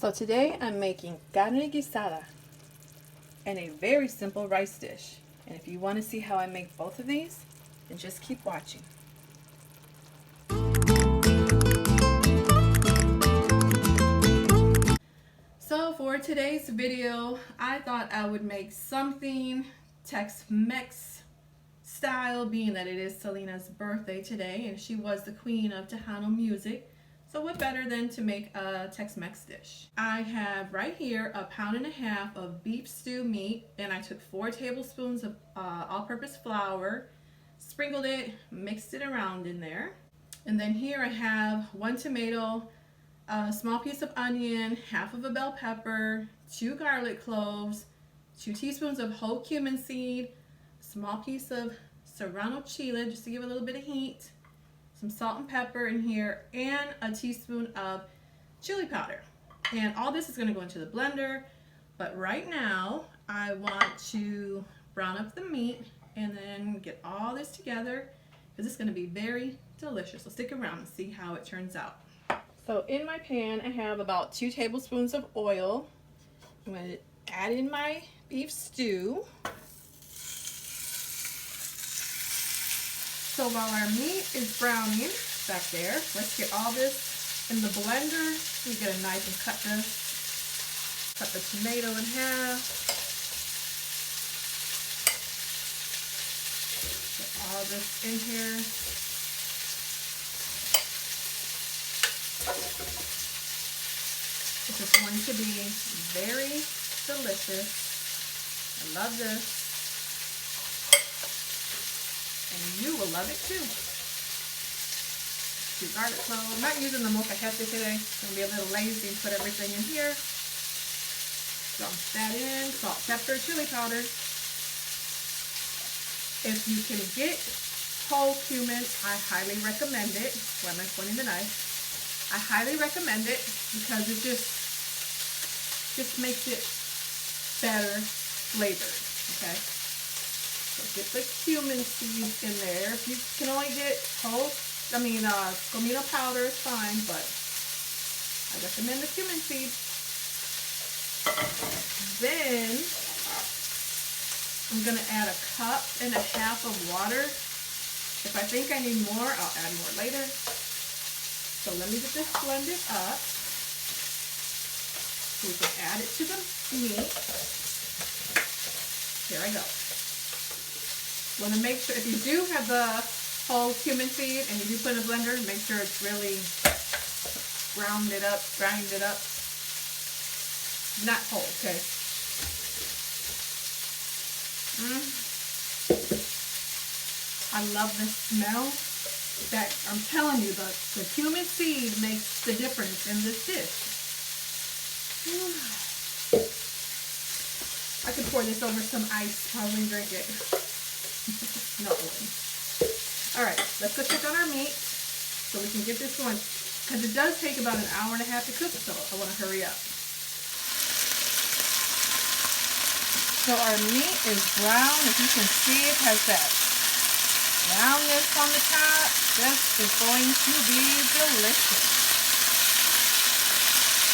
So today I'm making carne guisada and a very simple rice dish. And if you want to see how I make both of these, then just keep watching. So for today's video, I thought I would make something Tex-Mex style, being that it is Selena's birthday today and she was the queen of Tejano music. So what better than to make a Tex-Mex dish? I have right here 1.5 pounds of beef stew meat, and I took 4 tablespoons of all-purpose flour, sprinkled it, mixed it around in there. And then here I have 1 tomato, a small piece of onion, half of a bell pepper, 2 garlic cloves, 2 teaspoons of whole cumin seed, small piece of serrano chile just to give a little bit of heat, some salt and pepper in here, and a teaspoon of chili powder. And all this is going to go into the blender, but right now I want to brown up the meat and then get all this together because it's going to be very delicious. So stick around and see how it turns out. So in my pan I have about 2 tablespoons of oil. I'm going to add in my beef stew. So while our meat is browning back there, let's get all this in the blender. We get a knife and cut the tomato in half. Get all this in here. This is going to be very delicious. I love this. And you will love it too. 2 garlic cloves. I'm not using the molcajete today. I'm going to be a little lazy and put everything in here. Dump that in. Salt, pepper, chili powder. If you can get whole cumin, I highly recommend it. Why am I pointing the knife? I highly recommend it because it just makes it better flavored. Okay. So get the cumin seeds in there. If you can only get comino powder is fine, but I recommend the cumin seeds. Then I'm gonna add 1.5 cups of water. If I think I need more, I'll add more later. So let me get this blended up. So we can add it to the meat. Here I go. Want to make sure, if you do have the whole cumin seed and you do put in a blender, make sure it's really grind it up. Not whole, okay? I love the smell. That I'm telling you, the cumin seed makes the difference in this dish. I could pour this over some ice, probably drink it. No way. Alright, let's go check on our meat so we can get this going. Because it does take about 1.5 hours to cook, so I want to hurry up. So our meat is brown. If you can see, it has that brownness on the top. This is going to be delicious.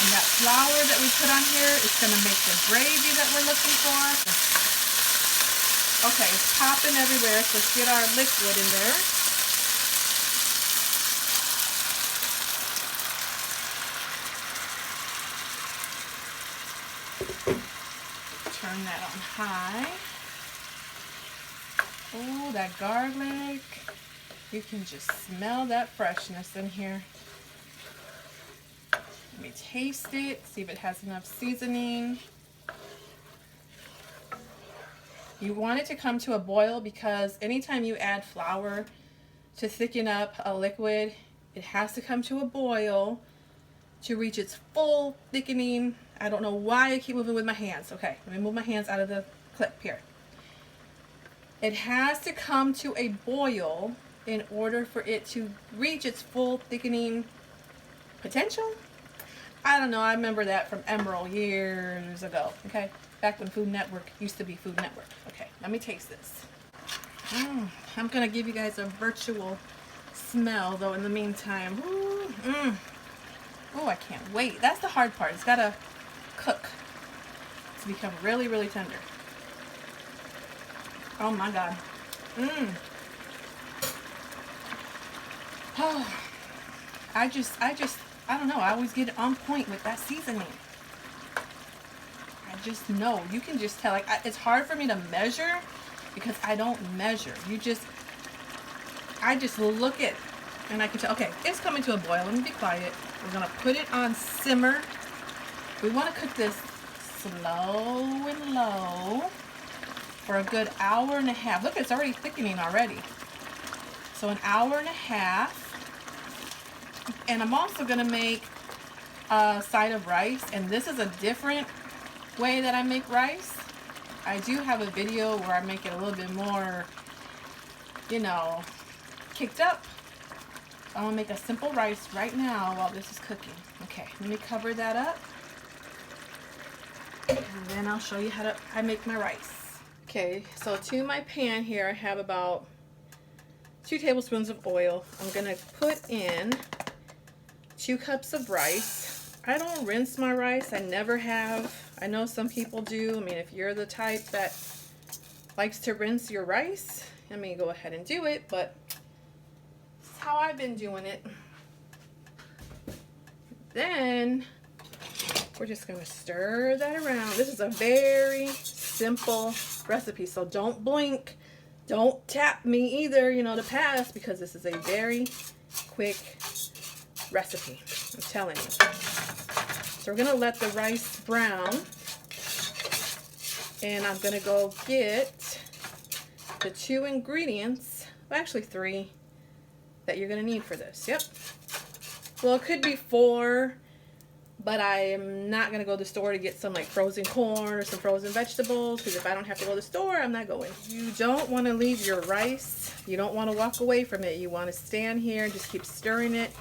And that flour that we put on here is going to make the gravy that we're looking for. Okay, it's popping everywhere, so let's get our liquid in there. Turn that on high. Oh, that garlic. You can just smell that freshness in here. Let me taste it, see if it has enough seasoning. You want it to come to a boil because anytime you add flour to thicken up a liquid, it has to come to a boil to reach its full thickening. I don't know why I keep moving with my hands. Okay, let me move my hands out of the clip here. It has to come to a boil in order for it to reach its full thickening potential. I don't know, I remember that from Emerald years ago, okay? Back when Food Network used to be Food Network. Okay, let me taste this. I'm gonna give you guys a virtual smell though in the meantime. Oh, I can't wait. That's the hard part. It's gotta cook to become really, really tender. Oh my God. Mmm. Oh, I don't know. I always get it on point with that seasoning. I just know. You can just tell. Like, it's hard for me to measure because I don't measure. I just look at, and I can tell, okay, it's coming to a boil. Let me be quiet. We're gonna put it on simmer. We want to cook this slow and low for a good hour and a half. Look, it's already thickening already. So an hour and a half. And I'm also gonna make a side of rice, and this is a different way that I make rice. I do have a video where I make it a little bit more, you know, kicked up. I'm gonna make a simple rice right now while this is cooking. Okay, let me cover that up, and then I'll show you how I make my rice. Okay, so to my pan here, I have about 2 tablespoons of oil. I'm gonna put in 2 cups of rice. I don't rinse my rice. I never have. I know some people do. I mean, if you're the type that likes to rinse your rice, I mean, go ahead and do it, but this is how I've been doing it. Then we're just gonna stir that around. This is a very simple recipe, so don't blink. Don't tap me either, you know, to pass, because this is a very quick recipe. I'm telling you. So we're gonna let the rice brown, and I'm gonna go get the 2 ingredients, well, actually 3, that you're gonna need for this. Yep. Well, it could be 4, but I am not gonna go to the store to get some like frozen corn or some frozen vegetables, because if I don't have to go to the store, I'm not going. You don't want to leave your rice. You don't want to walk away from it. You want to stand here and just keep stirring it.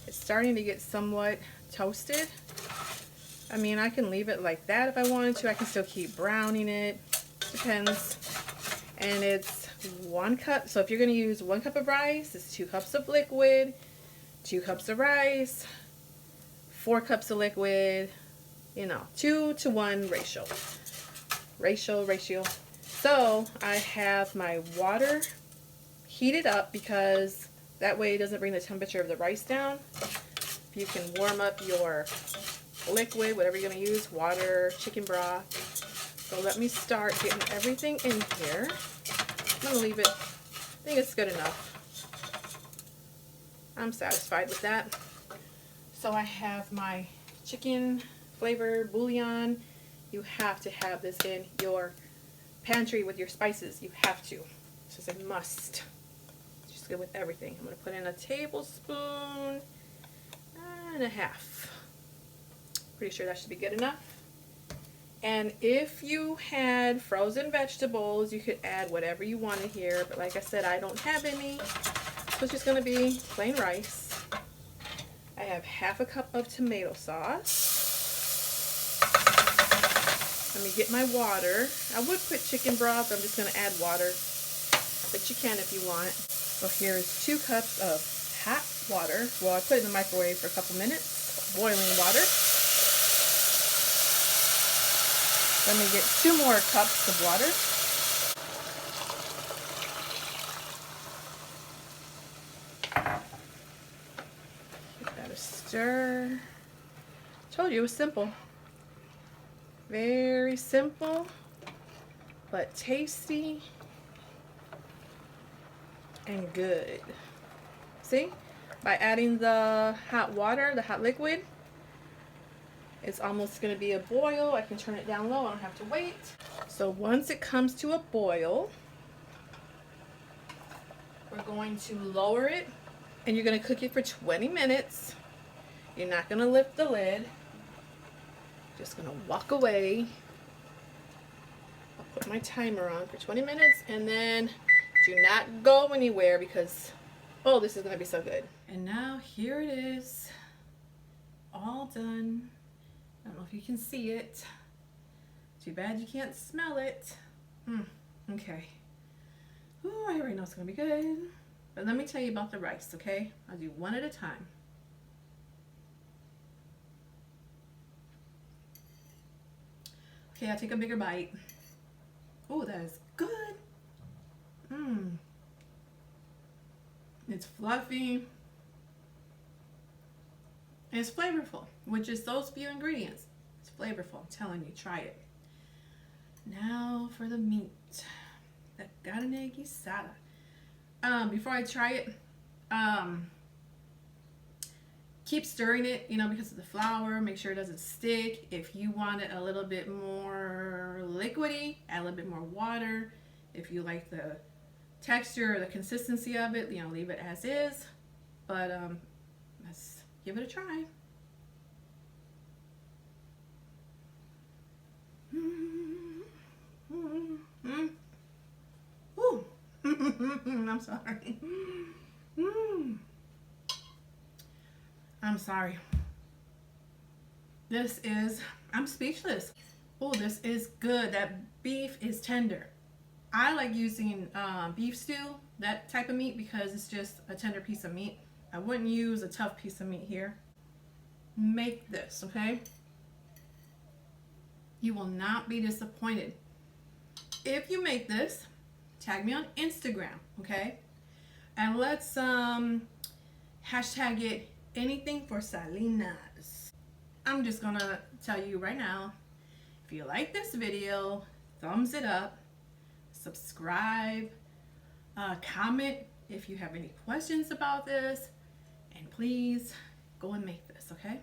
It's starting to get somewhat toasted. I mean, I can leave it like that if I wanted to. I can still keep browning it. Depends. And it's 1 cup. So if you're going to use 1 cup of rice, it's 2 cups of liquid, 2 cups of rice, 4 cups of liquid, you know, 2 to 1 ratio. Ratio. So I have my water heated up, because that way it doesn't bring the temperature of the rice down. You can warm up your liquid, whatever you're going to use, water, chicken broth. So let me start getting everything in here. I'm going to leave it, I think it's good enough. I'm satisfied with that. So I have my chicken flavored bouillon. You have to have this in your pantry with your spices. You have to. This is a must. It's just good with everything. I'm going to put in a tablespoon and a half. Pretty sure that should be good enough. And if you had frozen vegetables, you could add whatever you wanted here. But like I said, I don't have any. So it's just going to be plain rice. I have half a cup of tomato sauce. Let me get my water. I would put chicken broth. I'm just going to add water. But you can if you want. So here's 2 cups of hot water. Well, I put it in the microwave for a couple minutes. Boiling water. Let me get 2 more cups of water. Give that a stir. Told you it was simple. Very simple, but tasty and good. See? By adding the hot water, the hot liquid, it's almost going to be a boil. I can turn it down low. I don't have to wait. So once it comes to a boil, we're going to lower it, and you're going to cook it for 20 minutes. You're not going to lift the lid. Just going to walk away. I'll put my timer on for 20 minutes, and then do not go anywhere, because, oh, this is going to be so good. And now here it is, all done. I don't know if you can see it. Too bad you can't smell it. Okay. Ooh, I already know it's going to be good. But let me tell you about the rice, okay? I'll do one at a time. Okay, I'll take a bigger bite. Oh, that is good. It's fluffy. It's flavorful, which is those few ingredients. It's flavorful, I'm telling you, try it. Now for the meat. The carne guisada. Before I try it, keep stirring it, you know, because of the flour. Make sure it doesn't stick. If you want it a little bit more liquidy, add a little bit more water. If you like the texture or the consistency of it, you know, leave it as is. But let's give it a try. Ooh. I'm sorry. I'm sorry. This is, I'm speechless. Oh, this is good. That beef is tender. I like using beef stew, that type of meat, because it's just a tender piece of meat. I wouldn't use a tough piece of meat here. Make this, okay? You will not be disappointed. If you make this, tag me on Instagram, okay? And let's hashtag it anything for Salinas. I'm just gonna tell you right now, if you like this video, thumbs it up, subscribe, comment if you have any questions about this, and please go and make this, okay?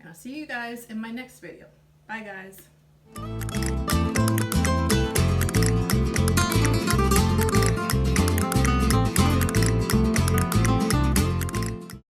And I'll see you guys in my next video. Bye, guys.